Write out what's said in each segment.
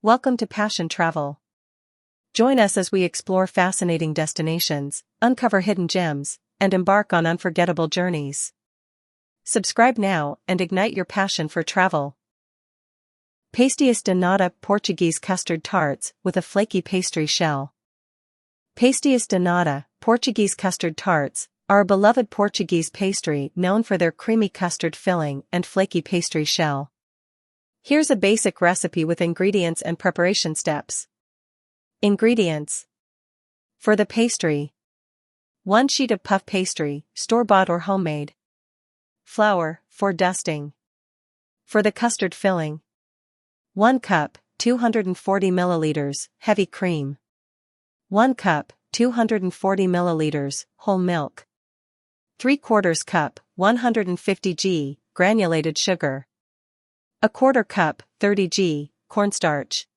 Welcome to Passion Travel. Join us as we explore fascinating destinations, uncover hidden gems, and embark on unforgettable journeys. Subscribe now and ignite your passion for travel. Pastéis de Nata Portuguese custard tarts with a flaky pastry shell. Pastéis de Nata Portuguese custard tarts are a beloved Portuguese pastry known for their creamy custard filling and flaky pastry shell. Here's a basic recipe with ingredients and preparation steps. Ingredients. For the pastry: 1 sheet of puff pastry, store-bought or homemade. Flour, for dusting. For the custard filling: 1 cup, 240 milliliters, heavy cream. 1 cup, 240 milliliters, whole milk. 3/4 cup, 150 g, granulated sugar. 1/4 cup, 30 g, cornstarch.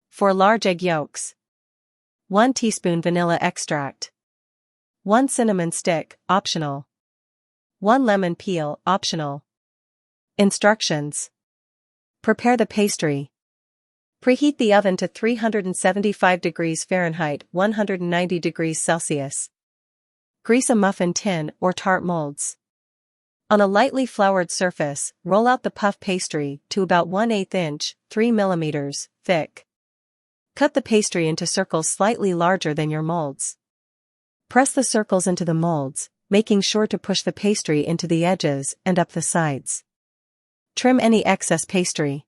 4 large egg yolks. 1 teaspoon vanilla extract. 1 cinnamon stick, optional. 1 lemon peel, optional. Instructions. Prepare the pastry. Preheat the oven to 375 degrees Fahrenheit, 190 degrees Celsius. Grease a muffin tin or tart molds. On a lightly floured surface, roll out the puff pastry to about 1/8 inch, 3 mm, thick. Cut the pastry into circles slightly larger than your molds. Press the circles into the molds, making sure to push the pastry into the edges and up the sides. Trim any excess pastry.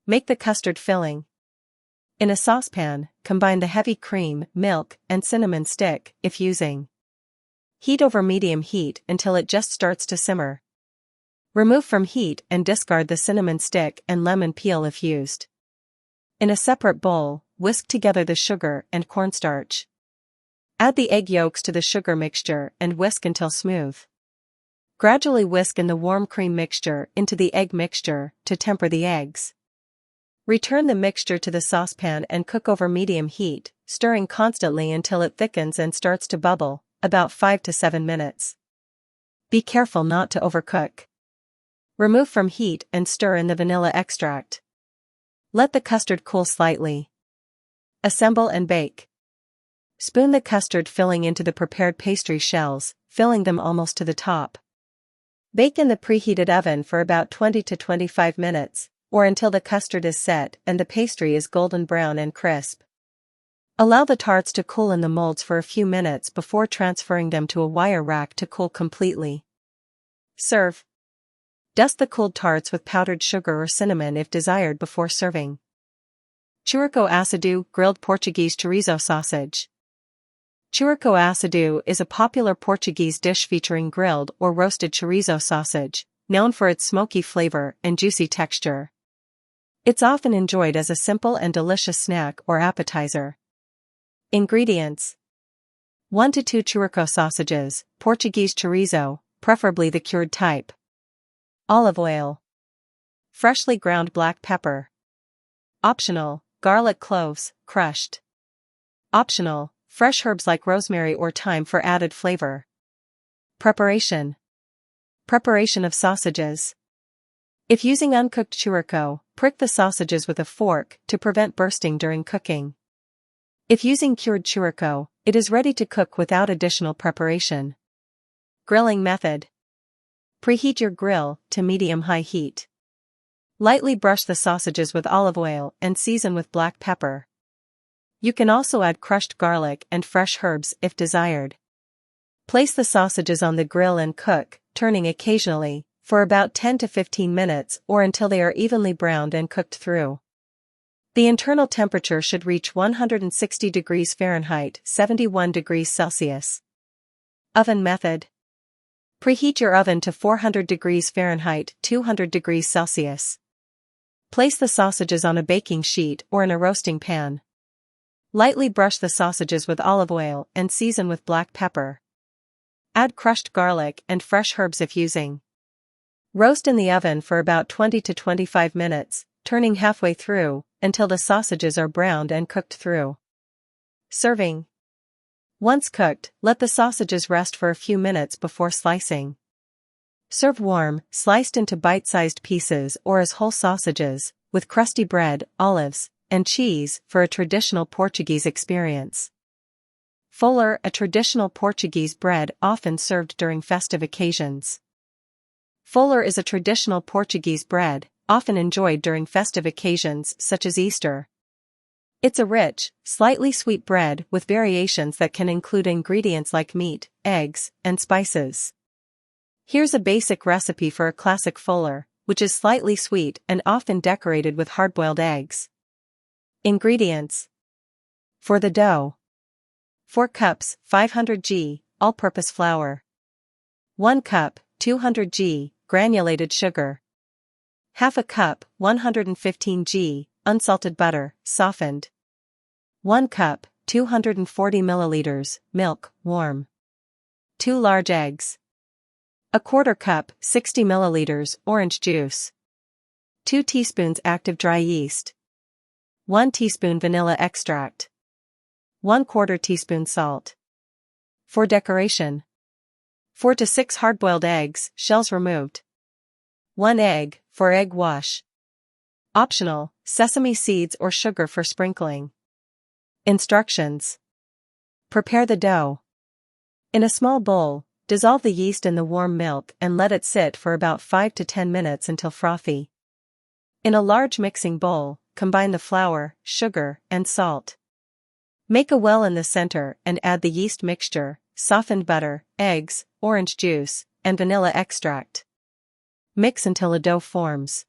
Make the custard filling. In a saucepan, combine the heavy cream, milk, and cinnamon stick, if using. Heat over medium heat until it just starts to simmer. Remove from heat and discard the cinnamon stick and lemon peel if used. In a separate bowl, whisk together the sugar and cornstarch. Add the egg yolks to the sugar mixture and whisk until smooth. Gradually whisk in the warm cream mixture into the egg mixture to temper the eggs. Return the mixture to the saucepan and cook over medium heat, stirring constantly until it thickens and starts to bubble, about 5 to 7 minutes. Be careful not to overcook. Remove from heat and stir in the vanilla extract. Let the custard cool slightly. Assemble and bake. Spoon the custard filling into the prepared pastry shells, filling them almost to the top. Bake in the preheated oven for about 20 to 25 minutes, or until the custard is set and the pastry is golden brown and crisp. Allow the tarts to cool in the molds for a few minutes before transferring them to a wire rack to cool completely. Serve. Dust the cooled tarts with powdered sugar or cinnamon if desired before serving. Chouriço Assado grilled Portuguese chorizo sausage. Chouriço Assado is a popular Portuguese dish featuring grilled or roasted chorizo sausage, known for its smoky flavor and juicy texture. It's often enjoyed as a simple and delicious snack or appetizer. Ingredients. 1 to 2 chouriço sausages, Portuguese chorizo, preferably the cured type. Olive oil. Freshly ground black pepper. Optional, garlic cloves, crushed. Optional, fresh herbs like rosemary or thyme for added flavor. Preparation. Preparation of sausages. If using uncooked chouriço, prick the sausages with a fork to prevent bursting during cooking. If using cured chouriço, it is ready to cook without additional preparation. Grilling method. Preheat your grill to medium-high heat. Lightly brush the sausages with olive oil and season with black pepper. You can also add crushed garlic and fresh herbs if desired. Place the sausages on the grill and cook, turning occasionally, for about 10 to 15 minutes or until they are evenly browned and cooked through. The internal temperature should reach 160 degrees Fahrenheit, 71 degrees Celsius. Oven method. Preheat your oven to 400 degrees Fahrenheit, 200 degrees Celsius. Place the sausages on a baking sheet or in a roasting pan. Lightly brush the sausages with olive oil and season with black pepper. Add crushed garlic and fresh herbs if using. Roast in the oven for about 20 to 25 minutes, turning halfway through, until the sausages are browned and cooked through. Serving. Once cooked, let the sausages rest for a few minutes before slicing. Serve warm, sliced into bite-sized pieces or as whole sausages, with crusty bread, olives, and cheese for a traditional Portuguese experience. Folar, a traditional Portuguese bread often served during festive occasions. Folar is a traditional Portuguese bread, often enjoyed during festive occasions such as Easter. It's a rich, slightly sweet bread with variations that can include ingredients like meat, eggs, and spices. Here's a basic recipe for a classic folar, which is slightly sweet and often decorated with hard-boiled eggs. Ingredients. For the dough: 4 cups, 500 g, all-purpose flour. 1 cup, 200 g, granulated sugar. Half a cup, 115 g, unsalted butter, softened. 1 cup, 240 milliliters, milk, warm. 2 large eggs. A quarter cup, 60 milliliters, orange juice. 2 teaspoons active dry yeast. 1 teaspoon vanilla extract. 1/4 teaspoon salt. For decoration: 4 to 6 hard-boiled eggs, shells removed. 1 egg, for egg wash. Optional, sesame seeds or sugar for sprinkling. Instructions. Prepare the dough. In a small bowl, dissolve the yeast in the warm milk and let it sit for about 5 to 10 minutes until frothy. In a large mixing bowl, combine the flour, sugar, and salt. Make a well in the center and add the yeast mixture, softened butter, eggs, orange juice, and vanilla extract. Mix until a dough forms.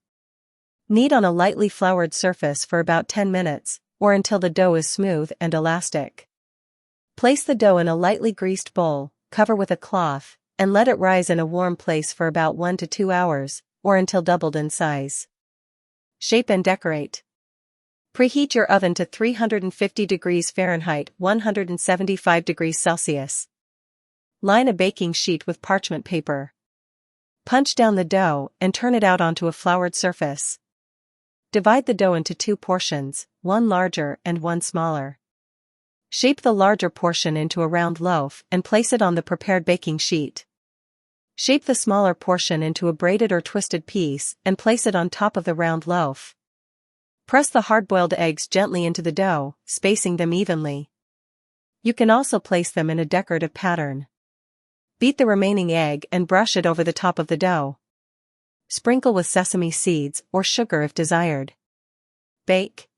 Knead on a lightly floured surface for about 10 minutes, or until the dough is smooth and elastic. Place the dough in a lightly greased bowl, cover with a cloth, and let it rise in a warm place for about 1 to 2 hours, or until doubled in size. Shape and decorate. Preheat your oven to 350 degrees Fahrenheit, 175 degrees Celsius. Line a baking sheet with parchment paper. Punch down the dough and turn it out onto a floured surface. Divide the dough into 2 portions, one larger and one smaller. Shape the larger portion into a round loaf and place it on the prepared baking sheet. Shape the smaller portion into a braided or twisted piece and place it on top of the round loaf. Press the hard-boiled eggs gently into the dough, spacing them evenly. You can also place them in a decorative pattern. Beat the remaining egg and brush it over the top of the dough. Sprinkle with sesame seeds or sugar if desired. Bake.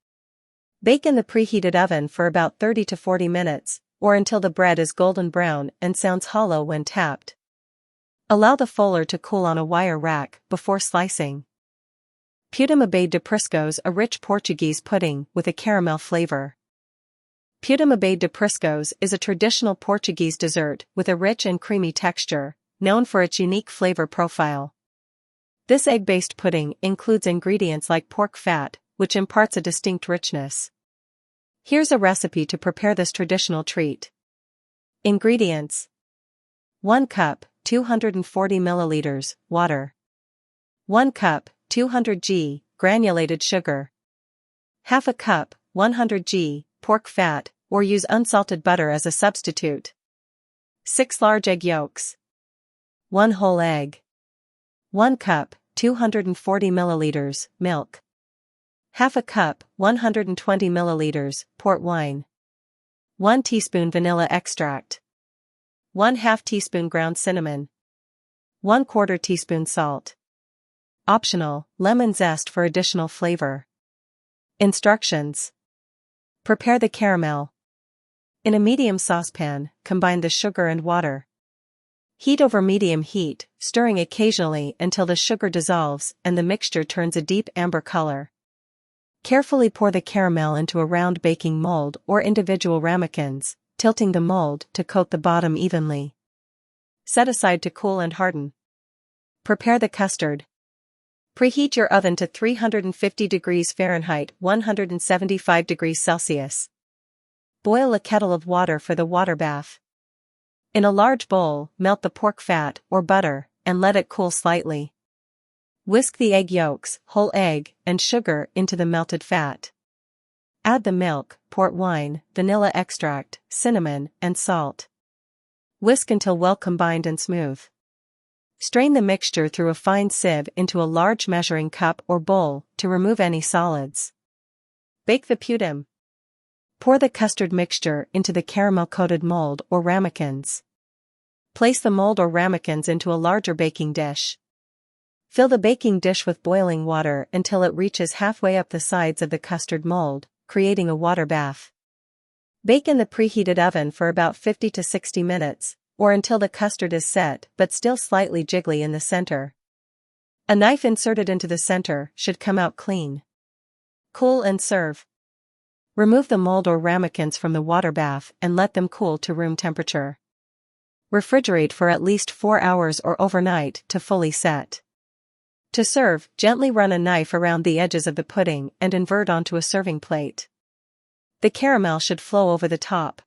Bake in the preheated oven for about 30 to 40 minutes, or until the bread is golden brown and sounds hollow when tapped. Allow the folar to cool on a wire rack before slicing. Pudim Abade de Priscos, a rich Portuguese pudding with a caramel flavor. Pudim Abade de Priscos is a traditional Portuguese dessert with a rich and creamy texture, known for its unique flavor profile. This egg-based pudding includes ingredients like pork fat, which imparts a distinct richness. Here's a recipe to prepare this traditional treat. Ingredients. 1 cup, 240 milliliters, water. 1 cup, 200 g, granulated sugar. Half a cup, 100 g, pork fat, or use unsalted butter as a substitute. 6 large egg yolks. 1 whole egg. 1 cup, 240 milliliters, milk. Half a cup, 120 milliliters, port wine. 1 teaspoon vanilla extract. 1/2 teaspoon ground cinnamon. 1/4 teaspoon salt. Optional, lemon zest for additional flavor. Instructions. Prepare the caramel. In a medium saucepan, combine the sugar and water. Heat over medium heat, stirring occasionally until the sugar dissolves and the mixture turns a deep amber color. Carefully pour the caramel into a round baking mold or individual ramekins, tilting the mold to coat the bottom evenly. Set aside to cool and harden. Prepare the custard. Preheat your oven to 350 degrees Fahrenheit, 175 degrees Celsius. Boil a kettle of water for the water bath. In a large bowl, melt the pork fat or butter and let it cool slightly. Whisk the egg yolks, whole egg, and sugar into the melted fat. Add the milk, port wine, vanilla extract, cinnamon, and salt. Whisk until well combined and smooth. Strain the mixture through a fine sieve into a large measuring cup or bowl to remove any solids. Bake the pudim. Pour the custard mixture into the caramel-coated mold or ramekins. Place the mold or ramekins into a larger baking dish. Fill the baking dish with boiling water until it reaches halfway up the sides of the custard mold, creating a water bath. Bake in the preheated oven for about 50 to 60 minutes, or until the custard is set but still slightly jiggly in the center. A knife inserted into the center should come out clean. Cool and serve. Remove the mold or ramekins from the water bath and let them cool to room temperature. Refrigerate for at least 4 hours or overnight to fully set. To serve, gently run a knife around the edges of the pudding and invert onto a serving plate. The caramel should flow over the top,